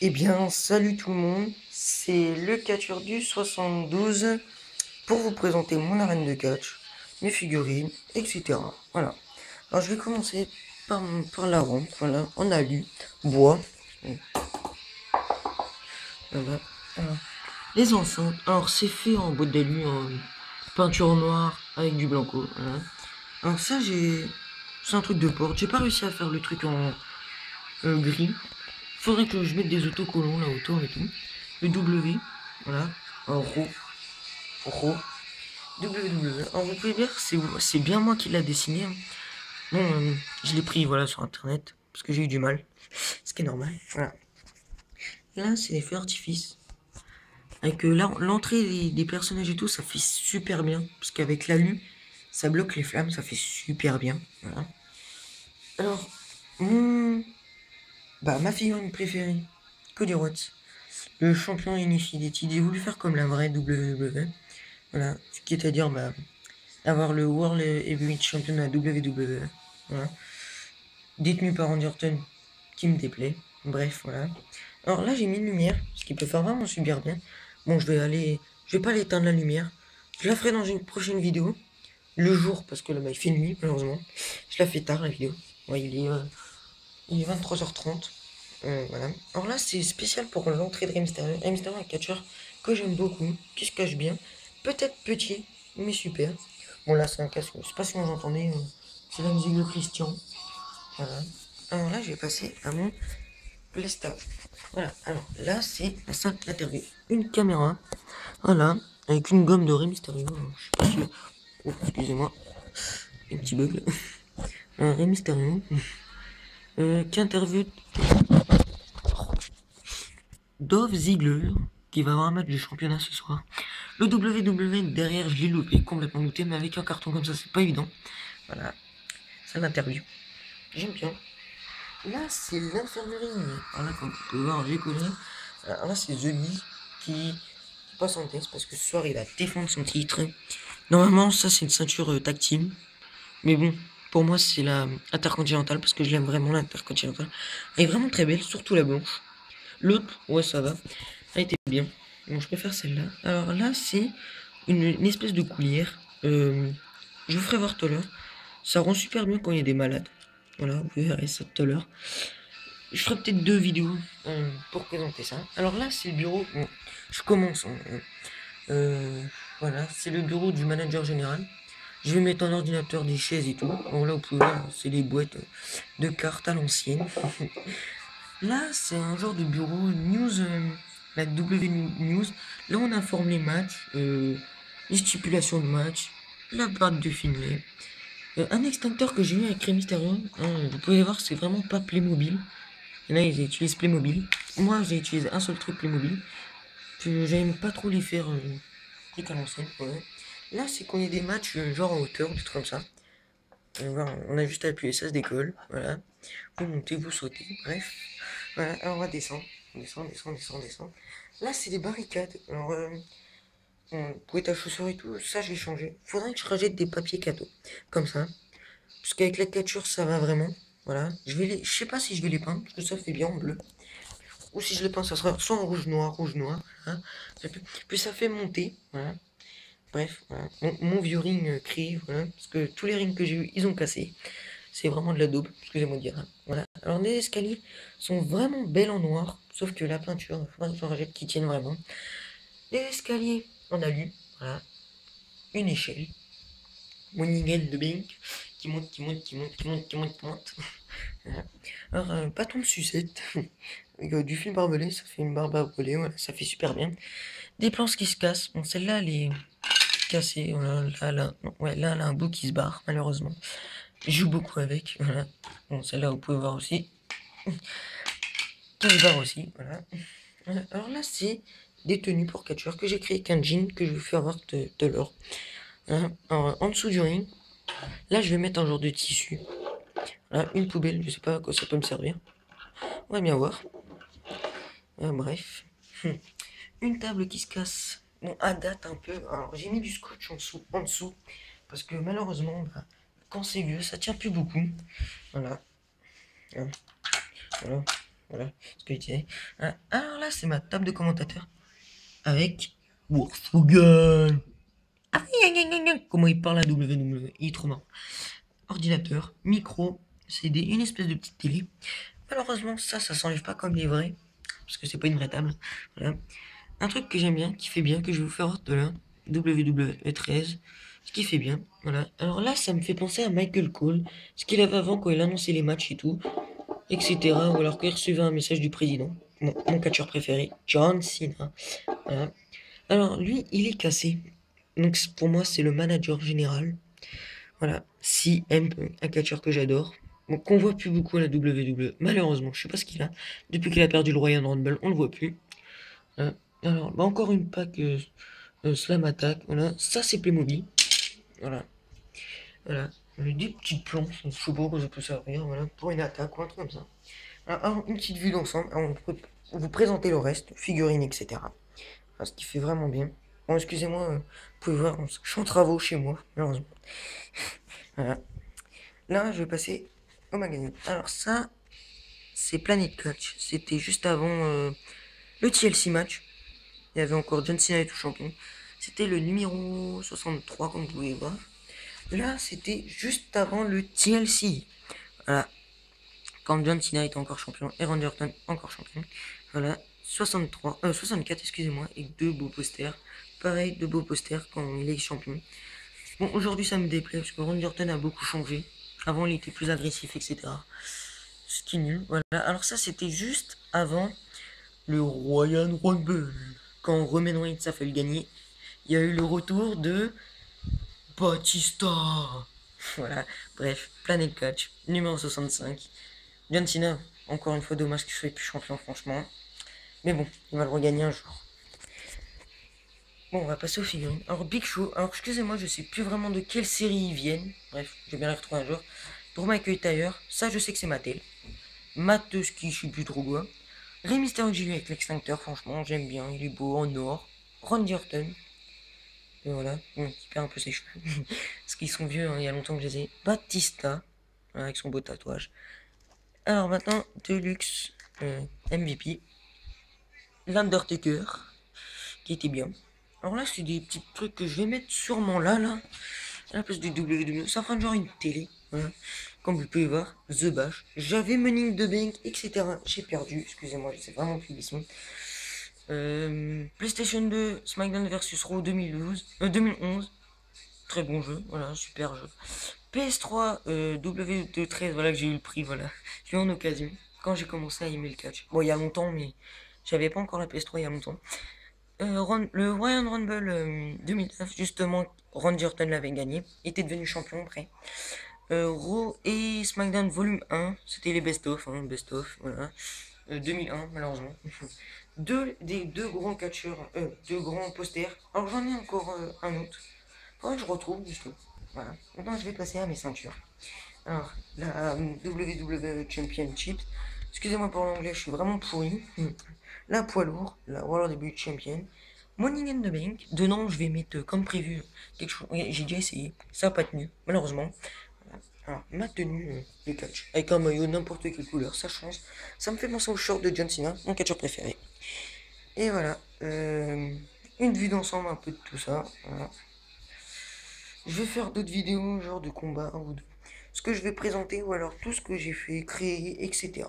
Eh bien, salut tout le monde, c'est le catcheur du 72 pour vous présenter mon arène de catch, mes figurines, etc. Voilà. Alors, je vais commencer par la rampe, voilà, en alu, bois. Voilà. Alors, les enceintes, alors c'est fait en boîte d'alu, en peinture noire avec du blanco. Voilà. Alors, ça, c'est un truc de porte. J'ai pas réussi à faire le truc en gris. Faudrait que je mette des autocollants là autour et tout. Le W, voilà, en ro, W. Alors vous pouvez dire que c'est bien moi qui l'a dessiné, hein. Bon, je l'ai pris voilà sur internet parce que j'ai eu du mal, ce qui est normal. Voilà. Là, c'est les feux d'artifice. Avec l'entrée des personnages et tout, ça fait super bien. Parce qu'avec l'alu, ça bloque les flammes, ça fait super bien. Voilà. Alors, mon... ma figurine préférée, Cody Rhodes, le champion Infinity. J'ai voulu faire comme la vraie WWE. Voilà, ce qui est à dire, avoir le World Heavyweight Champion de la WWE. Voilà. Détenu par Randy Orton, qui me déplaît. Bref, voilà. Alors là, j'ai mis une lumière, ce qui peut faire vraiment super bien. Bon, je vais pas l'éteindre la lumière. Je la ferai dans une prochaine vidéo. Le jour, parce que là, il fait nuit, malheureusement. Je la fais tard, la vidéo. Ouais, il est 23h30. Voilà. Alors là, c'est spécial pour l'entrée de Rey Mysterio. Rey Mysterio, un catcheur que j'aime beaucoup, qui se cache bien. Peut-être petit, mais super. Bon, là, c'est un casque. Je sais pas si vous entendez. C'est la musique de Christian. Voilà. Alors là, je vais passer à mon PlayStation. Voilà. Alors là, c'est la salle d'interview. Une caméra. Voilà. Avec une gomme de Rey Mysterio. Je sais pas si... Oh, excusez-moi. Un petit bug. Un Rey Mysterio. Qui interviewe Dolph Ziggler, qui va avoir un match de championnat ce soir. Le WWE derrière, je l'ai loupé, complètement loupé, mais avec un carton comme ça, c'est pas évident. Voilà, c'est l'interview. J'aime bien. Là, c'est l'infirmerie. Alors là, comme vous pouvez voir, j'ai connu. Alors là, c'est The Miz qui passe en test parce que ce soir, il va défendre son titre. Normalement, ça, c'est une ceinture tag team. Mais bon, pour moi, c'est la intercontinentale parce que je l'aime vraiment, l'intercontinentale. Elle est vraiment très belle, surtout la blanche. L'autre, ouais, ça va. Elle était bien. Bon, je préfère celle-là. Alors là, c'est une espèce de coulière. Je vous ferai voir tout à l'heure. Ça rend super bien quand il y a des malades. Voilà, vous verrez ça tout à l'heure. Je ferai peut-être 2 vidéos pour présenter ça. Alors là, c'est le bureau. Bon, je commence. Voilà, c'est le bureau du manager général. Je vais mettre un ordinateur, des chaises et tout. Bon, là, vous pouvez voir, c'est les boîtes de cartes à l'ancienne. Là, c'est un genre de bureau news, la W News. Là, on informe les matchs, les stipulations de match, la barre de Finlay. Un extincteur que j'ai eu avec Rey Mysterio, hein, vous pouvez voir, c'est vraiment pas Playmobil. Et là, ils utilisent Playmobil. Moi, j'ai utilisé un seul truc Playmobil. Que j'aime pas trop les faire trucs à l'ancienne. Ouais. Là, c'est qu'on ait des matchs genre en hauteur, des trucs comme ça. Voilà, on a juste à appuyer, ça se décolle. Voilà. Vous montez, vous sautez. Bref. Voilà, alors on va descendre. On descend, descend, descend, descend. Là, c'est des barricades. Alors, pour ta chaussure et tout, ça, je vais changer. Faudrait que je rajoute des papiers cadeaux. Comme ça. Parce qu'avec la capture, ça va vraiment. Voilà. Je sais pas si je vais les peindre, parce que ça fait bien en bleu. Ou si je les peins, ça sera soit en rouge noir, rouge noir. Hein. Puis ça fait monter. Voilà. Bref, voilà. Mon vieux ring crie, voilà. Parce que tous les rings que j'ai eu, ils ont cassé. C'est vraiment de la daube, excusez-moi de dire. Hein. Voilà. Alors les escaliers sont vraiment belles en noir, sauf que la peinture, il faudra que j'en rajoute qui tiennent vraiment. Les escaliers en alu, voilà. Une échelle. Mon aile de Bink qui monte, qui monte, qui monte, qui monte, qui monte, qui monte. Voilà. Alors, bâton de sucette. Du film barbelé, ça fait une barbe barbelée, voilà, ça fait super bien. Des planches qui se cassent. Bon, celle-là, elle est cassée. Voilà, là, non, ouais, là, elle a un bout qui se barre, malheureusement. Je joue beaucoup avec, voilà. Bon, celle-là, vous pouvez voir aussi. Qui se barre aussi, voilà. Voilà. Alors là, c'est des tenues pour catcheurs que j'ai créé qu'un jean que je vais faire voir tout à l'heure. Voilà. Alors, en dessous du ring, là, je vais mettre un genre de tissu. Voilà, une poubelle, je sais pas à quoi ça peut me servir. On va bien voir. Bref. Une table qui se casse. Bon, à date un peu. Alors, j'ai mis du scotch en dessous. Parce que malheureusement, quand c'est vieux, ça tient plus beaucoup. Voilà. Voilà. Voilà ce que je disais. Alors là, c'est ma table de commentateurs avec Wolfsburg. Ah, comment il parle à WWE, il est trop marrant. Ordinateur, micro, CD, une espèce de petite télé. Malheureusement, ça s'enlève pas comme les vrais, parce que c'est pas une vraie table. Voilà. Un truc que j'aime bien, qui fait bien, que je vais vous faire de là, WWE 13, ce qui fait bien. Voilà. Alors là, ça me fait penser à Michael Cole, ce qu'il avait avant quand il annonçait les matchs et tout, etc. Ou alors qu'il recevait un message du président, mon catcheur préféré, John Cena. Voilà. Alors lui, il est cassé. Donc pour moi, c'est le manager général. Voilà. CM, un catcheur que j'adore. Bon, qu'on voit plus beaucoup à la WWE. Malheureusement, je sais pas ce qu'il a. Depuis qu'il a perdu le Royal Rumble, on le voit plus. Alors, bah, encore une pack Slam Attack. Voilà. Ça, c'est Playmobil. Voilà. Voilà. Des petites planches. Je sais pas quoi ça peut servir. Voilà. Pour une attaque ou un truc comme ça. Alors, une petite vue d'ensemble. Alors, on peut vous présenter le reste. Figurines, etc. Ce qui fait vraiment bien. Bon, excusez-moi, vous pouvez voir, je suis en travaux chez moi, malheureusement. Voilà. Là, je vais passer au magazine. Alors ça, c'est Planet Catch. C'était juste avant le TLC match. Il y avait encore John Cena et tout champion. C'était le numéro 63, comme vous pouvez voir. Là, c'était juste avant le TLC. Voilà. Quand John Cena était encore champion et Randy Orton encore champion. Voilà. 64, excusez-moi, et deux beaux posters. Pareil, deux beaux posters quand il est champion. Bon, aujourd'hui, ça me déplaît parce que Randy Orton a beaucoup changé. Avant, il était plus agressif, etc. Ce qui est nul. Voilà. Alors ça, c'était juste avant le Royal Rumble. Quand Roman Reigns a fallu gagner, il y a eu le retour de Batista. Voilà. Bref, Planet Catch, numéro 65. John Cena, encore une fois, dommage qu'il soit plus champion, franchement. Mais bon, il va le regagner un jour. Bon, on va passer aux figurines. Alors, Big Show. Alors, excusez-moi, je sais plus vraiment de quelle série ils viennent. Bref, je vais bien les retrouver un jour. Drew McIntyre, ça, je sais que c'est Mattel. Mateuski, je sais plus trop quoi. Rey Mysterio avec l'extincteur, franchement, j'aime bien. Il est beau, en or. Randy Orton. Et voilà, il perd un peu ses cheveux. Parce qu'ils sont vieux, hein, il y a longtemps que je les ai. Batista, avec son beau tatouage. Alors maintenant, Deluxe MVP. L'Undertaker, qui était bien. Alors là, c'est des petits trucs que je vais mettre sûrement là, à la place du WWE. Ça fera genre une télé, voilà. Comme vous pouvez voir, The Bash. J'avais Money in the Bank, etc. J'ai perdu, excusez-moi, je sais vraiment plus les sons. PlayStation 2, SmackDown vs Raw 2011. Très bon jeu, voilà, super jeu. PS3, W13, voilà que j'ai eu le prix, voilà. J'ai eu en occasion, quand j'ai commencé à aimer le catch. Bon, il y a longtemps, mais j'avais pas encore la PS3 il y a longtemps. Le Royal Rumble 2009, justement, Randy Orton l'avait gagné, était devenu champion après. Raw et SmackDown Volume 1, c'était les best-of, voilà. 2001, malheureusement. Deux grands catcheurs, deux grands posters. Alors j'en ai encore un autre. Faudrait que je retrouve, justement. Voilà. Maintenant, je vais passer à mes ceintures. Alors, la WWE Championship. Excusez-moi pour l'anglais, je suis vraiment pourri. La poids lourd, la World Debut Champion. Money in the Bank. Dedans, je vais mettre comme prévu quelque chose. J'ai déjà essayé. Ça n'a pas tenu, malheureusement. Voilà. Alors, ma tenue de catch. Avec un maillot n'importe quelle couleur, ça change. Ça me fait penser au short de John Cena, mon catcheur préféré. Et voilà. Une vue d'ensemble un peu de tout ça. Voilà. Je vais faire d'autres vidéos, genre de combat, ou de ce que je vais présenter, ou alors tout ce que j'ai fait, créer, etc.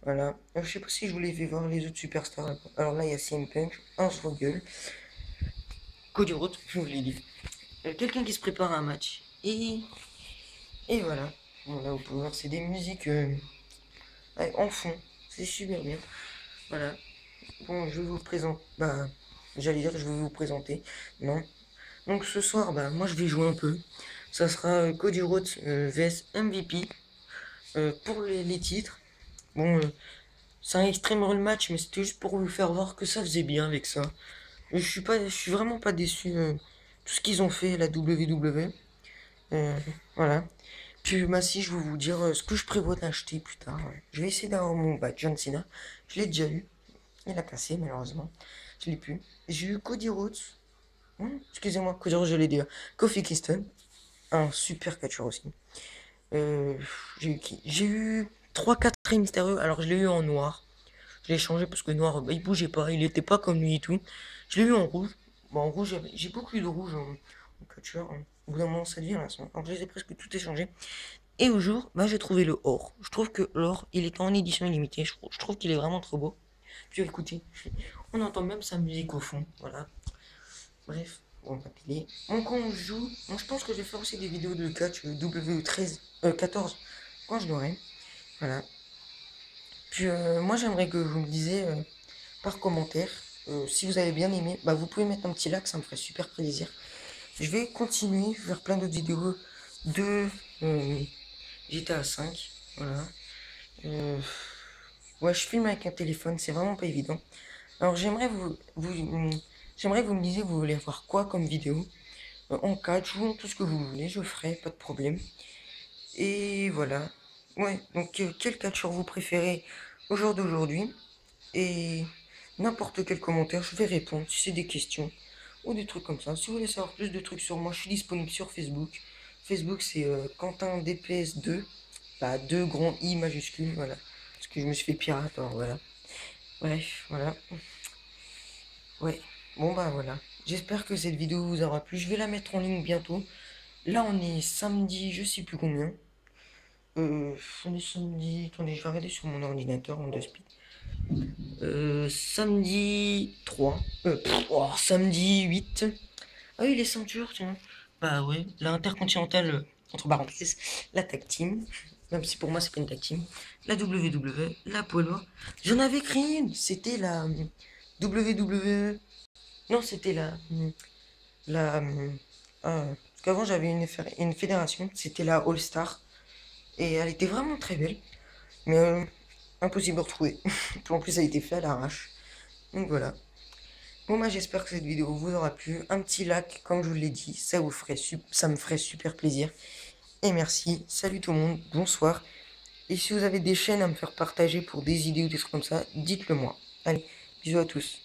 Voilà. Je sais pas si je vous les fais voir les autres superstars. Alors là, il y a CM Punk, un Vogel, Cody Rhodes, je vous l'ai dit. Quelqu'un qui se prépare à un match. Et voilà. Voilà, vous pouvez voir, c'est des musiques en fond. C'est super bien. Voilà. Bon, je vais vous présenter. Bah, j'allais dire, je vais vous présenter. Non. Donc ce soir, bah, moi je vais jouer un peu. Ça sera Cody Rhodes vs MVP pour les titres. Bon, c'est un extrême roll match, mais c'était juste pour vous faire voir que ça faisait bien avec ça. Je suis vraiment pas déçu. Tout ce qu'ils ont fait, la WWE. Voilà. Puis bah, si je vais vous dire ce que je prévois d'acheter plus tard. Je vais essayer d'avoir mon John Cena. Je l'ai déjà eu. Il a cassé malheureusement. Je l'ai plus. J'ai eu Cody Rhodes. Excusez-moi, Cody Rhodes, je l'ai dit. Kofi Kingston. Un super catcheur aussi. J'ai eu qui? J'ai eu 3-4 traits mystérieux. Alors je l'ai eu en noir. Je l'ai changé parce que noir, bah, il bougeait pas, il était pas comme lui et tout. Je l'ai eu en rouge. Bon, en rouge, j'ai beaucoup eu de rouge en catcheur. Au bout d'un moment, ça devient lassant. Alors je les ai presque tout échangés. Et au jour, bah, j'ai trouvé le or. Je trouve que l'or, il est en édition illimitée. Je trouve qu'il est vraiment trop beau. Puis écoutez, on entend même sa musique au fond. Voilà. Bref, on va piler. Donc on joue. Donc, je pense que je vais faire aussi des vidéos de catch W13, 14 quand je l'aurai. Voilà. Puis moi j'aimerais que vous me disiez par commentaire si vous avez bien aimé. Bah vous pouvez mettre un petit like, ça me ferait super plaisir. Je vais continuer faire plein d'autres vidéos de GTA 5. Voilà. Ouais, je filme avec un téléphone, c'est vraiment pas évident. Alors j'aimerais que vous me disiez vous voulez voir quoi comme vidéo. En catch ou en tout ce que vous voulez, je ferai, pas de problème. Et voilà. Ouais, donc quel catcheur vous préférez au jour d'aujourd'hui? Et n'importe quel commentaire, je vais répondre si c'est des questions ou des trucs comme ça. Si vous voulez savoir plus de trucs sur moi, je suis disponible sur Facebook. Facebook, c'est Quentin DPS2, bah 2 grands I majuscules, voilà. Parce que je me suis fait pirate, alors voilà. Bref, voilà. Ouais, bon bah voilà. J'espère que cette vidéo vous aura plu. Je vais la mettre en ligne bientôt. Là, on est samedi, je sais plus combien. On est samedi. Attendez, je vais regarder sur mon ordinateur en deux speed. Samedi 3. Samedi 8. Ah oui, les ceintures, tiens. Bah ouais, l'intercontinentale, entre parenthèses, la tag team. Même si pour moi, c'est pas une tag team. La WWE, la poids lourd. J'en avais créé une. C'était la WWE. Non, c'était la. Parce qu'avant, j'avais une fédération. C'était la All Star. Et elle était vraiment très belle. Mais impossible de retrouver. En plus, ça a été fait à l'arrache. Donc voilà. Bon bah j'espère que cette vidéo vous aura plu. Un petit like, comme je vous l'ai dit, ça me ferait super plaisir. Et merci. Salut tout le monde. Bonsoir. Et si vous avez des chaînes à me faire partager pour des idées ou des trucs comme ça, dites-le moi. Allez, bisous à tous.